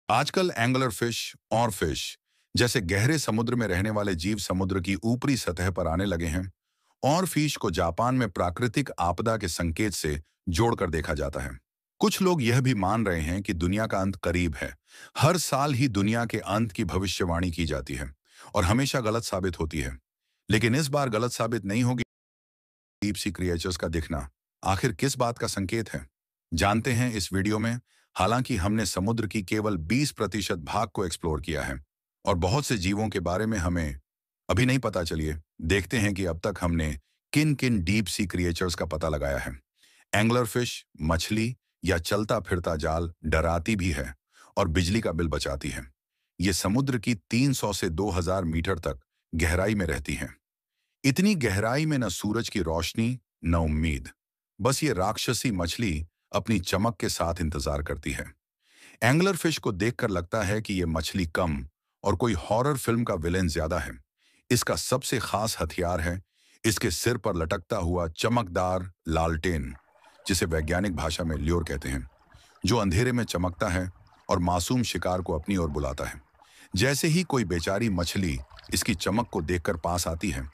आजकल angler fish और fish जैसे गहरे समुद्र में रहने वाले जीव समुद्र की ऊपरी सतह पर आने लगे हैं। और फिश को जापान में प्राकृतिक आपदा के संकेत से जोड़कर देखा जाता है। कुछ लोग यह भी मान रहे हैं कि दुनिया का अंत करीब है। हर साल ही दुनिया के अंत की भविष्यवाणी की जाती है और हमेशा गलत साबित होती है। लेकिन इस बार गलत साबित नहीं होगी। डीप सी क्रिएचर्स का दिखना आखिर किस बात का संकेत है, जानते हैं इस वीडियो में। हालांकि हमने समुद्र की केवल 20% भाग को एक्सप्लोर किया है और बहुत से जीवों के बारे में हमें अभी नहीं पता। चलिए देखते हैं कि अब तक हमने किन किन डीप सी क्रिएचर्स का पता लगाया है। एंगलर फिश मछली या चलता फिरता जाल डराती भी है और बिजली का बिल बचाती है। ये समुद्र की 300 से 2000 मीटर तक गहराई में रहती हैं। इतनी गहराई में न सूरज की रोशनी न उम्मीद, बस ये राक्षसी मछली अपनी चमक के साथ इंतजार करती है। एंगलर फिश को देखकर लगता है कि ये मछली कम और कोई हॉरर फिल्म का विलेन ज्यादा है। इसका सबसे खास हथियार है इसके सिर पर लटकता हुआ चमकदार लालटेन, जिसे वैज्ञानिक भाषा में ल्योर कहते हैं, जो अंधेरे में चमकता है और मासूम शिकार को अपनी ओर बुलाता है। जैसे ही कोई बेचारी मछली इसकी चमक को देखकर पास आती है,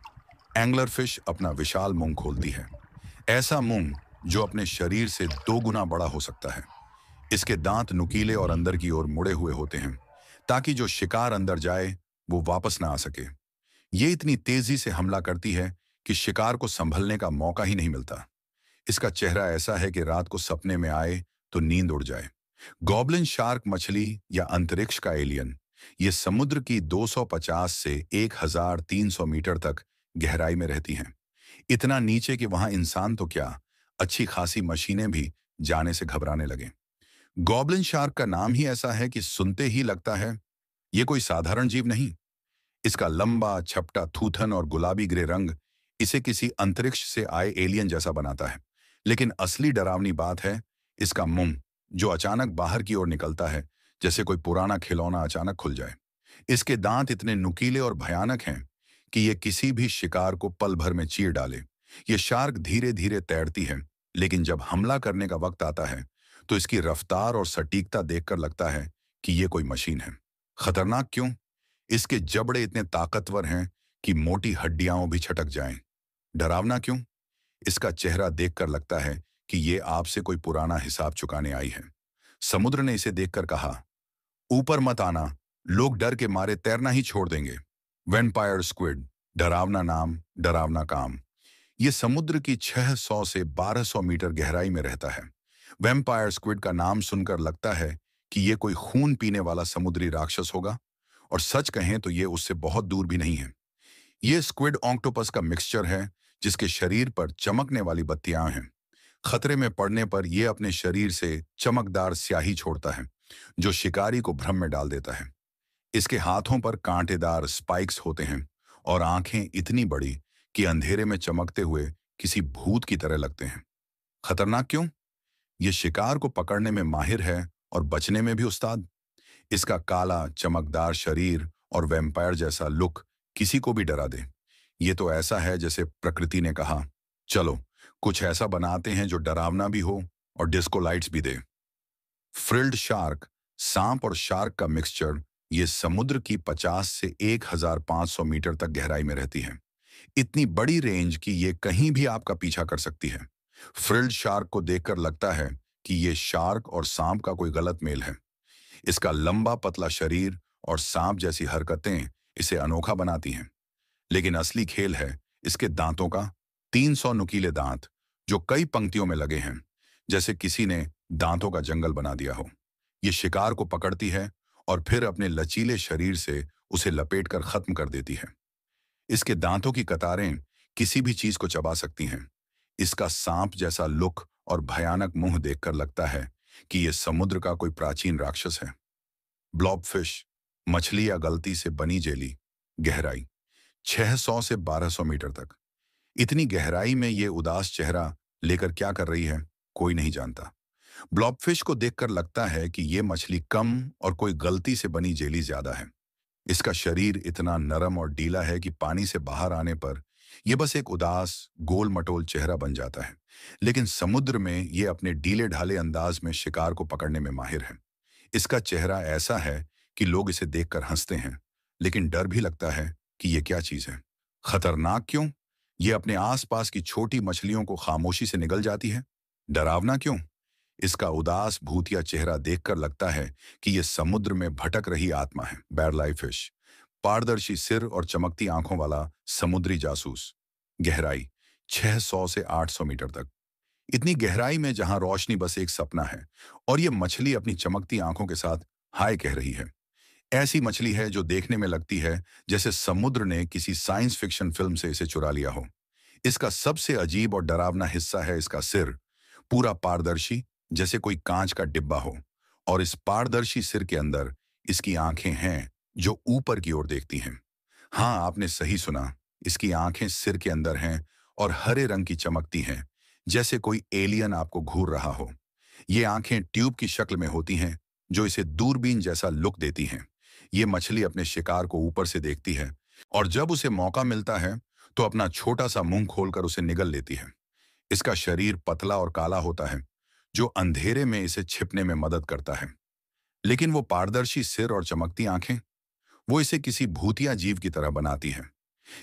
एंगलर फिश अपना विशाल मुंह खोलती है। ऐसा मुंह जो अपने शरीर से 2 गुना बड़ा हो सकता है। इसके दांत नुकीले और अंदर की ओर मुड़े हुए होते हैं, ताकि जो शिकार अंदर जाए वो वापस ना आ सके। ये इतनी तेजी से हमला करती है कि शिकार को संभलने का मौका ही नहीं मिलता। इसका चेहरा ऐसा है कि रात को सपने में आए तो नींद उड़ जाए। गॉबलिन शार्क मछली या अंतरिक्ष का एलियन, ये समुद्र की 250 से 1300 मीटर तक गहराई में रहती हैं। इतना नीचे कि वहां इंसान तो क्या, अच्छी खासी मशीनें भी जाने से घबराने लगे। गॉबलिन शार्क का नाम ही ऐसा है कि सुनते ही लगता है ये कोई साधारण जीव नहीं। इसका लंबा छपटा थूथन और गुलाबी ग्रे रंग इसे किसी अंतरिक्ष से आए एलियन जैसा बनाता है। लेकिन असली डरावनी बात है इसका मुंह, जो अचानक बाहर की ओर निकलता है, जैसे कोई पुराना खिलौना अचानक खुल जाए। इसके दांत इतने नुकीले और भयानक हैं कि ये किसी भी शिकार को पल भर में चीर डाले। ये शार्क धीरे धीरे तैरती है, लेकिन जब हमला करने का वक्त आता है तो इसकी रफ्तार और सटीकता देखकर लगता है कि ये कोई मशीन है। खतरनाक क्यों? इसके जबड़े इतने ताकतवर हैं कि मोटी हड्डियां भी छटक जाएं। डरावना क्यों? इसका चेहरा देखकर लगता है कि ये आपसे कोई पुराना हिसाब चुकाने आई है। समुद्र ने इसे देखकर कहा, ऊपर मत आना, लोग डर के मारे तैरना ही छोड़ देंगे। वेम्पायर स्क्विड, डरावना नाम डरावना काम। ये समुद्र की 600 से 1200 मीटर गहराई में रहता है। वेम्पायर स्क्विड का नाम सुनकर लगता है कि ये कोई खून पीने वाला समुद्री राक्षस होगा, और सच कहें तो ये उससे बहुत दूर भी नहीं है। ये स्क्विड ऑक्टोपस का मिक्सचर है, जिसके शरीर पर चमकने वाली बत्तियां हैं। खतरे में पड़ने पर यह अपने शरीर से चमकदार स्याही छोड़ता है, जो शिकारी को भ्रम में डाल देता है। इसके हाथों पर कांटेदार स्पाइक्स होते हैं और आंखें इतनी बड़ी कि अंधेरे में चमकते हुए किसी भूत की तरह लगते हैं। खतरनाक क्यों? ये शिकार को पकड़ने में माहिर है और बचने में भी उस्ताद। इसका काला चमकदार शरीर और वैम्पायर जैसा लुक किसी को भी डरा दे। ये तो ऐसा है जैसे प्रकृति ने कहा, चलो कुछ ऐसा बनाते हैं जो डरावना भी हो और डिस्को लाइट्स भी दे। फ्रिल्ड शार्क, सांप और शार्क का मिक्सचर, ये समुद्र की 50 से 1500 मीटर तक गहराई में रहती है। इतनी बड़ी रेंज कि ये कहीं भी आपका पीछा कर सकती है। फ्रिल्ड शार्क को देखकर लगता है कि ये शार्क और सांप का कोई गलत मेल है। इसका लंबा पतला शरीर और सांप जैसी हरकतें इसे अनोखा बनाती हैं। लेकिन असली खेल है इसके दांतों का। 300 नुकीले दांत जो कई पंक्तियों में लगे हैं, जैसे किसी ने दांतों का जंगल बना दिया हो। ये शिकार को पकड़ती है और फिर अपने लचीले शरीर से उसे लपेटकर खत्म कर देती है। इसके दांतों की कतारें किसी भी चीज को चबा सकती हैं। इसका सांप जैसा लुक और भयानक मुंह देखकर लगता है कि यह समुद्र का कोई प्राचीन राक्षस है। ब्लॉबफिश, मछली या गलती से बनी जेली, गहराई 600 से 1200 मीटर तक। इतनी गहराई में ये उदास चेहरा लेकर क्या कर रही है, कोई नहीं जानता। ब्लॉबफिश को देखकर लगता है कि ये मछली कम और कोई गलती से बनी जेली ज्यादा है। इसका शरीर इतना नरम और ढीला है कि पानी से बाहर आने पर यह बस एक उदास गोल मटोल चेहरा बन जाता है। लेकिन समुद्र में ये अपने ढीले ढाले अंदाज में शिकार को पकड़ने में माहिर है। इसका चेहरा ऐसा है कि लोग इसे देखकर हंसते हैं, लेकिन डर भी लगता है कि ये क्या चीज है। खतरनाक क्यों? ये अपने आसपास की छोटी मछलियों को खामोशी से निगल जाती है। डरावना क्यों? इसका उदास भूतिया चेहरा देखकर लगता है कि ये समुद्र में भटक रही आत्मा है। बैरलाई फिश, पारदर्शी सिर और चमकती आंखों वाला समुद्री जासूस। गहराई 600 से 800 मीटर तक। इतनी गहराई में जहां रोशनी बस एक सपना है, और ये मछली अपनी चमकती आंखों के साथ हाय कह रही है। ऐसी मछली है जो देखने में लगती है जैसे समुद्र ने किसी साइंस फिक्शन फिल्म से इसे चुरा लिया हो। इसका सबसे अजीब और डरावना हिस्सा है इसका सिर, पूरा पारदर्शी, जैसे कोई कांच का डिब्बा हो। और इस पारदर्शी सिर के अंदर इसकी आंखें हैं जो ऊपर की ओर देखती हैं। हाँ, आपने सही सुना, इसकी आंखें सिर के अंदर हैं और हरे रंग की चमकती हैं, जैसे कोई एलियन आपको घूर रहा हो। ये आंखें ट्यूब की शक्ल में होती हैं, जो इसे दूरबीन जैसा लुक देती हैं। ये मछली अपने शिकार को ऊपर से देखती है, और जब उसे मौका मिलता है तो अपना छोटा सा मुंह खोलकर उसे निगल लेती है। इसका शरीर पतला और काला होता है, जो अंधेरे में इसे छिपने में मदद करता है। लेकिन वो पारदर्शी सिर और चमकती आंखें, वो इसे किसी भूतिया जीव की तरह बनाती है।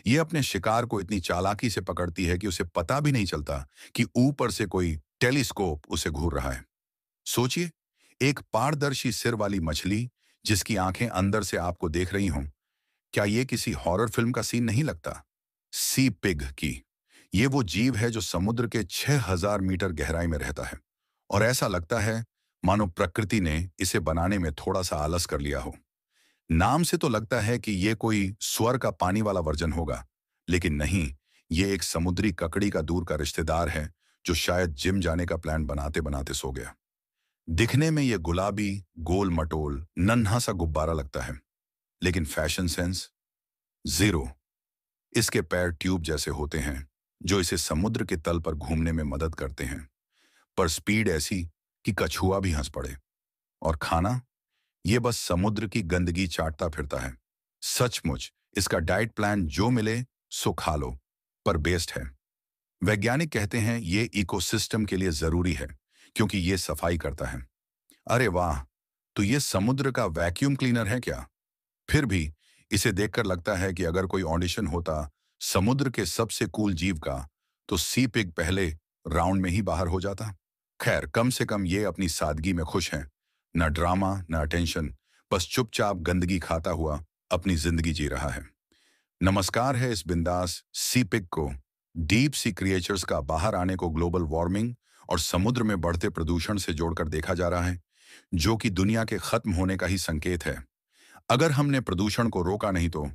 ये अपने शिकार को इतनी चालाकी से पकड़ती है कि उसे पता भी नहीं चलता कि ऊपर से कोई टेलीस्कोप उसे घूर रहा है। सोचिए, एक पारदर्शी सिर वाली मछली जिसकी आंखें अंदर से आपको देख रही हों। क्या ये किसी हॉरर फिल्म का सीन नहीं लगता? सी पिग की। ये वो जीव है जो समुद्र के 6000 मीटर गहराई में रहता है, और ऐसा लगता है मानो प्रकृति ने इसे बनाने में थोड़ा सा आलस कर लिया हो। नाम से तो लगता है कि ये कोई स्वर का पानी वाला वर्जन होगा, लेकिन नहीं, ये एक समुद्री ककड़ी का दूर का रिश्तेदार है जो शायद जिम जाने का प्लान बनाते बनाते सो गया। दिखने में ये गुलाबी, गोल मटोल, नन्हा सा गुब्बारा लगता है, लेकिन फैशन सेंस जीरो। इसके पैर ट्यूब जैसे होते हैं, जो इसे समुद्र के तल पर घूमने में मदद करते हैं, पर स्पीड ऐसी कि कछुआ भी हंस पड़े। और खाना, ये बस समुद्र की गंदगी चाटता फिरता है। सचमुच इसका डाइट प्लान जो मिले सो खा लो, पर बेस्ड है। वैज्ञानिक कहते हैं ये इकोसिस्टम के लिए जरूरी है, क्योंकि ये सफाई करता है। अरे वाह, तो ये समुद्र का वैक्यूम क्लीनर है क्या? फिर भी इसे देखकर लगता है कि अगर कोई ऑडिशन होता समुद्र के सबसे कूल जीव का, तो सी पिग पहले राउंड में ही बाहर हो जाता। खैर, कम से कम ये अपनी सादगी में खुश हैं। न ड्रामा, न अटेंशन, बस चुपचाप गंदगी खाता हुआ अपनी जिंदगी जी रहा है। नमस्कार है इस बिंदास सी पिग को। डीप सी क्रिएचर्स का बाहर आने को ग्लोबल वार्मिंग और समुद्र में बढ़ते प्रदूषण से जोड़कर देखा जा रहा है, जो कि दुनिया के खत्म होने का ही संकेत है। अगर हमने प्रदूषण को रोका नहीं तो।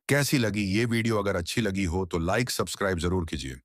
कैसी लगी ये वीडियो? अगर अच्छी लगी हो तो लाइक सब्सक्राइब जरूर कीजिए।